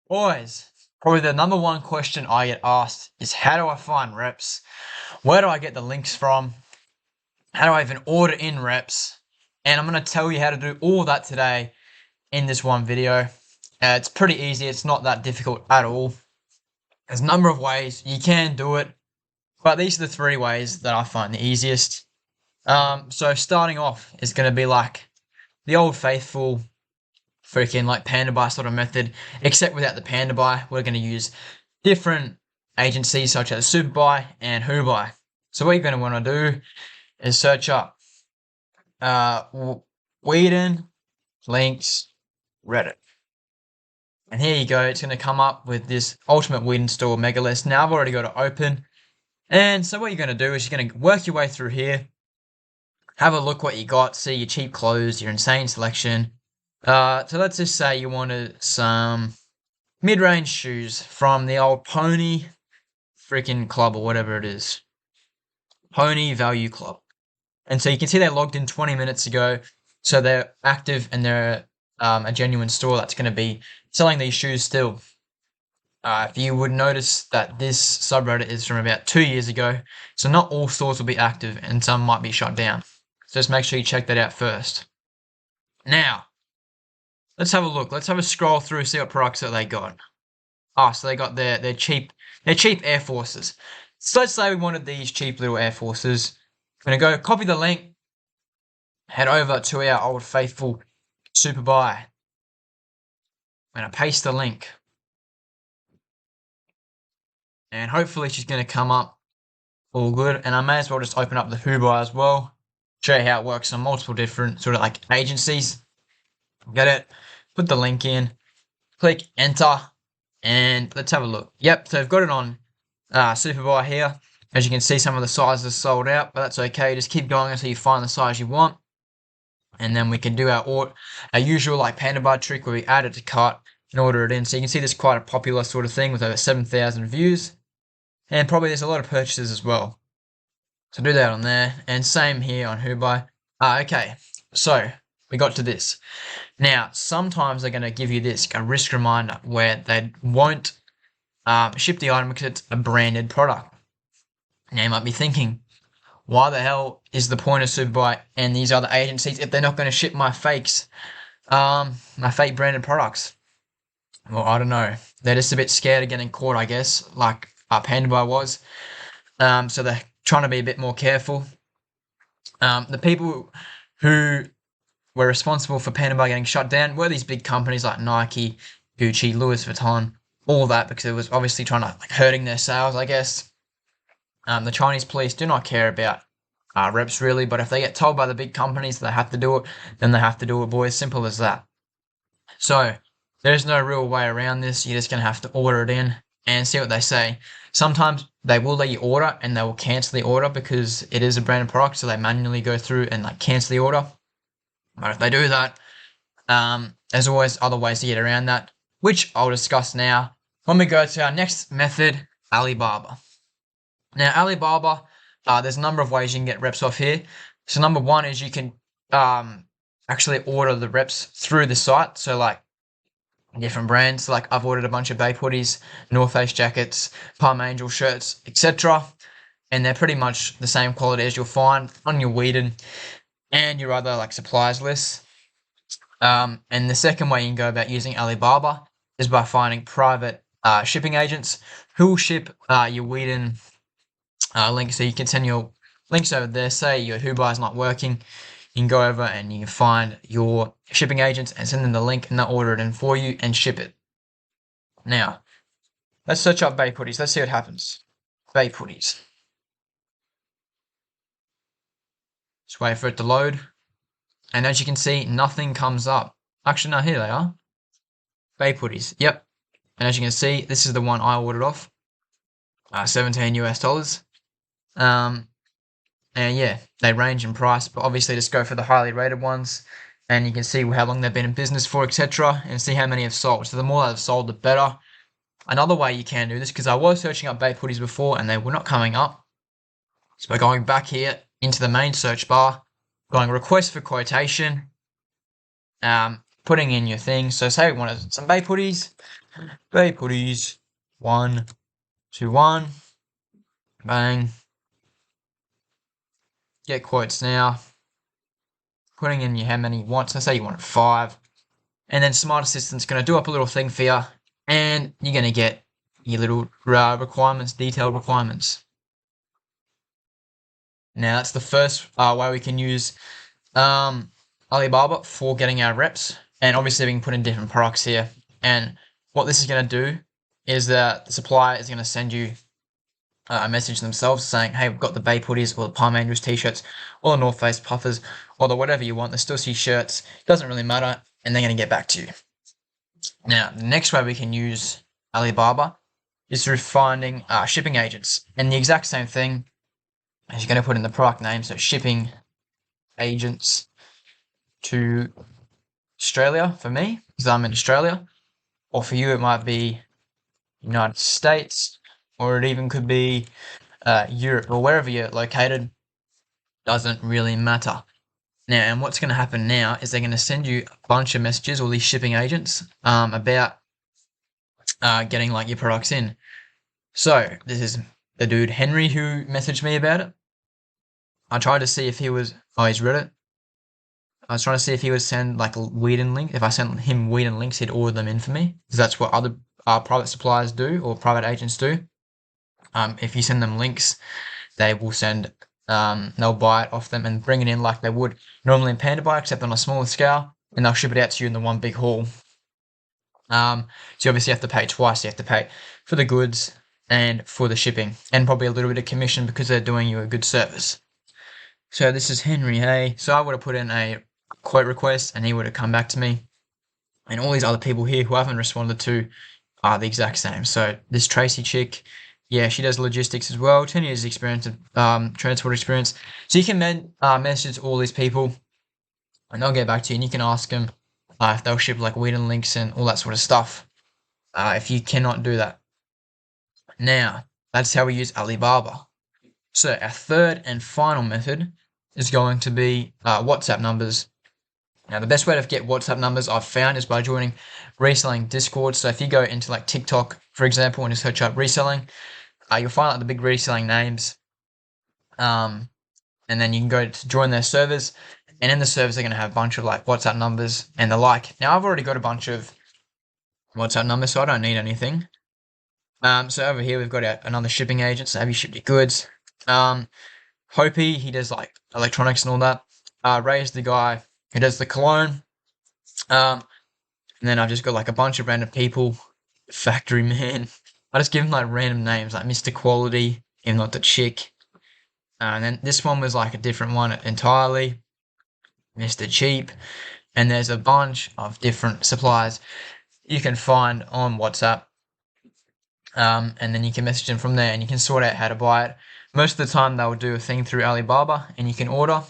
Boys, probably the number one question I get asked is how do I find reps? Where do I get the links from? How do I even order in reps? And I'm going to tell you how to do all that today in this one video. It's pretty easy. It's not that difficult at all. There's a number of ways you can do it, but these are the three ways that I find the easiest. So starting off is going to be like the old faithful freaking like panda buy sort of method, except without the panda buy. We're going to use different agencies such as Superbuy and WhoBuy. So what you're going to want to do is search up Whedon links Reddit. And here you go, it's going to come up with this Ultimate Whedon Store Mega List. Now I've already got it open. And so what you're going to do is you're going to work your way through here, have a look what you got, see your cheap clothes, your insane selection. So let's just say you wanted some mid-range shoes from the old Pony freaking club or whatever it is. Pony Value Club. And so you can see they logged in 20 minutes ago. So they're active and they're a genuine store that's going to be selling these shoes still. If you would notice that this subreddit is from about 2 years ago. So not all stores will be active and some might be shut down. So just make sure you check that out first. Now, let's have a look. Let's have a scroll through, see what products that they got. So they got their cheap Air Forces. So let's say we wanted these cheap little Air Forces. I'm going to go copy the link, head over to our old faithful Superbuy. I'm going to paste the link. And hopefully she's going to come up all good. And I may as well just open up the WhoBuy as well. Show you how it works on multiple different sort of like agencies. Get it? Put the link in. Click enter. And let's have a look. Yep, so I've got it on Superbuy here. As you can see, some of the sizes sold out, but that's okay. Just keep going until you find the size you want. And then we can do our usual like panda bar trick where we add it to cart and order it in. So you can see this is quite a popular sort of thing with over 7,000 views. And probably there's a lot of purchases as well. So do that on there. And same here on WhoBuy. Okay, so we got to this. Now, sometimes they're going to give you this, a risk reminder, where they won't ship the item because it's a branded product. Now you might be thinking, why the hell is the point of Superbuy and these other agencies if they're not going to ship my fakes, my fake branded products? Well, I don't know. They're just a bit scared of getting caught, I guess, like PandaBuy was. So they're trying to be a bit more careful. The people who were responsible for PandaBuy getting shut down were these big companies like Nike, Gucci, Louis Vuitton, all that, because it was obviously trying to like hurting their sales, I guess. The Chinese police do not care about reps really, but if they get told by the big companies they have to do it, then they have to do it, boys. Simple as that. So there's no real way around this. You're just going to have to order it in and see what they say. Sometimes they will let you order and they will cancel the order because it is a branded product, so they manually go through and like cancel the order. But if they do that, there's always other ways to get around that, which I'll discuss now when we go to our next method, Alibaba. Now, Alibaba, there's a number of ways you can get reps off here. So number one is you can actually order the reps through the site. So like different brands, like I've ordered a bunch of Bape hoodies, North Face jackets, Palm Angel shirts, etc. And they're pretty much the same quality as you'll find on your Whedon and your other like suppliers lists. And the second way you can go about using Alibaba is by finding private shipping agents who will ship your Whedon link. So you can send your links over there. Say your WhoBuy is not working, you can go over and you can find your shipping agents and send them the link and they'll order it in for you and ship it. Now, let's search up Bape hoodies. Let's see what happens. Bape hoodies. Just wait for it to load. And as you can see, nothing comes up. Actually, no, here they are. Bape hoodies. Yep. And as you can see, this is the one I ordered off. $17 US. And yeah, they range in price, but obviously just go for the highly rated ones. And you can see how long they've been in business for, etc. And see how many have sold. So the more they've sold, the better. Another way you can do this, because I was searching up Bape hoodies before and they were not coming up. So by going back here into the main search bar, going request for quotation, putting in your thing. So say we wanted some Bay hoodies, 1 to 1, bang, get quotes now, putting in how many you want. So say you wanted 5, and then Smart Assistant's going to do up a little thing for you, and you're going to get your little requirements, detailed requirements. Now that's the first way we can use Alibaba for getting our reps, and obviously we can put in different products here. And what this is going to do is that the supplier is going to send you a message themselves saying, hey, we've got the Bay hoodies or the Palm Angels t-shirts or the North Face puffers or the whatever you want. The Still See shirts, doesn't really matter, and they're going to get back to you. Now, the next way we can use Alibaba is through finding shipping agents, and the exact same thing as you're going to put in the product name, so shipping agents to Australia for me, because I'm in Australia, or for you it might be United States, or it even could be Europe, or wherever you're located, doesn't really matter. Now, and what's going to happen now is they're going to send you a bunch of messages, all these shipping agents, about getting like your products in. So this is the dude Henry who messaged me about it. I tried to see if he was, he's read it. I was trying to see if he would send like a Whedon link. If I sent him Whedon links, he'd order them in for me, because that's what other private suppliers do, or private agents do. If you send them links, they will send, they'll buy it off them and bring it in like they would normally in Panda Buy, except on a smaller scale, and they'll ship it out to you in the one big haul. So you obviously have to pay twice. You have to pay for the goods and for the shipping, and probably a little bit of commission because they're doing you a good service. So this is Henry, hey. So I would have put in a quote request and he would have come back to me. And all these other people here who I haven't responded to are the exact same. So this Tracy chick, yeah, she does logistics as well. 10 years experience of transport experience. So you can message all these people and they'll get back to you, and you can ask them if they'll ship like Whedon links and all that sort of stuff. If you cannot do that. Now, that's how we use Alibaba. So our third and final method is going to be WhatsApp numbers. Now, the best way to get WhatsApp numbers I've found is by joining reselling Discord. So if you go into like TikTok, for example, and just search up reselling, you'll find like the big reselling names. And then you can go to join their servers. And in the servers, they're going to have a bunch of like WhatsApp numbers and the like. Now, I've already got a bunch of WhatsApp numbers, so I don't need anything. So over here, we've got another shipping agent. So have you shipped your goods? Hopey, he does like electronics and all that. Ray's the guy who does the cologne. And then I've just got like a bunch of random people. Factory man. I just give him like random names like Mr. Quality, even not the chick. And then this one was like a different one entirely. Mr. Cheap. And there's a bunch of different suppliers you can find on WhatsApp. And then you can message them from there and you can sort out how to buy it. Most of the time they'll do a thing through Alibaba and you can order.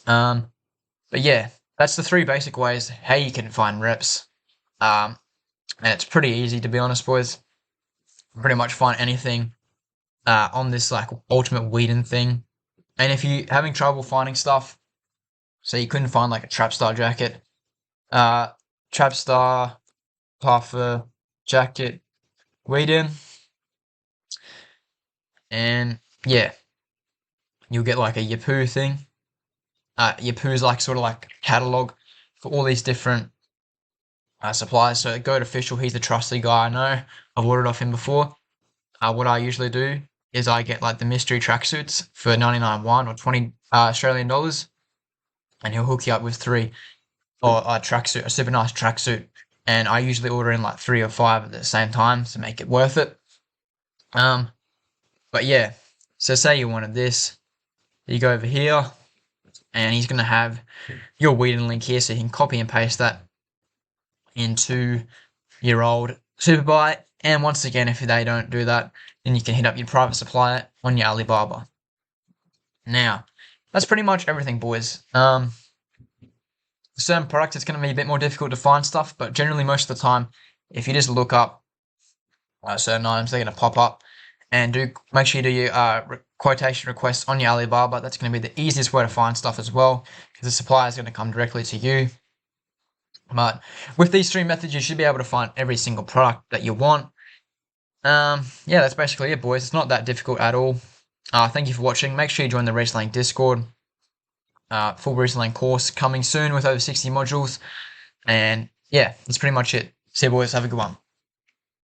But yeah, that's the 3 basic ways how you can find reps. And it's pretty easy, to be honest, boys. Pretty much find anything on this like ultimate Whedon thing. And if you're having trouble finding stuff, so you couldn't find like a Trapstar jacket, Trapstar, puffer, jacket, Whedon, and yeah, you'll get like a Yahoo thing. Yahoo's like sort of like a catalog for all these different suppliers. So Goat Official, he's the trusted guy I know. I've ordered off him before. What I usually do is I get like the mystery tracksuits for 99.1 or 20 Australian dollars, and he'll hook you up with 3 or a tracksuit, a super nice tracksuit. And I usually order in like 3 or 5 at the same time to make it worth it. But yeah, so say you wanted this, you go over here, and he's going to have your Whedon link here, so you can copy and paste that into your old Superbuy. And once again, if they don't do that, then you can hit up your private supplier on your Alibaba. Now, that's pretty much everything, boys. Certain products, it's going to be a bit more difficult to find stuff, but generally most of the time, if you just look up certain items, they're going to pop up. And make sure you do your quotation requests on your Alibaba. That's going to be the easiest way to find stuff as well, because the supplier is going to come directly to you. But with these three methods, you should be able to find every single product that you want. Yeah, that's basically it, boys. It's not that difficult at all. Thank you for watching. Make sure you join the Reselling Discord. Full Reselling course coming soon with over 60 modules. And yeah, that's pretty much it. See you, boys. Have a good one.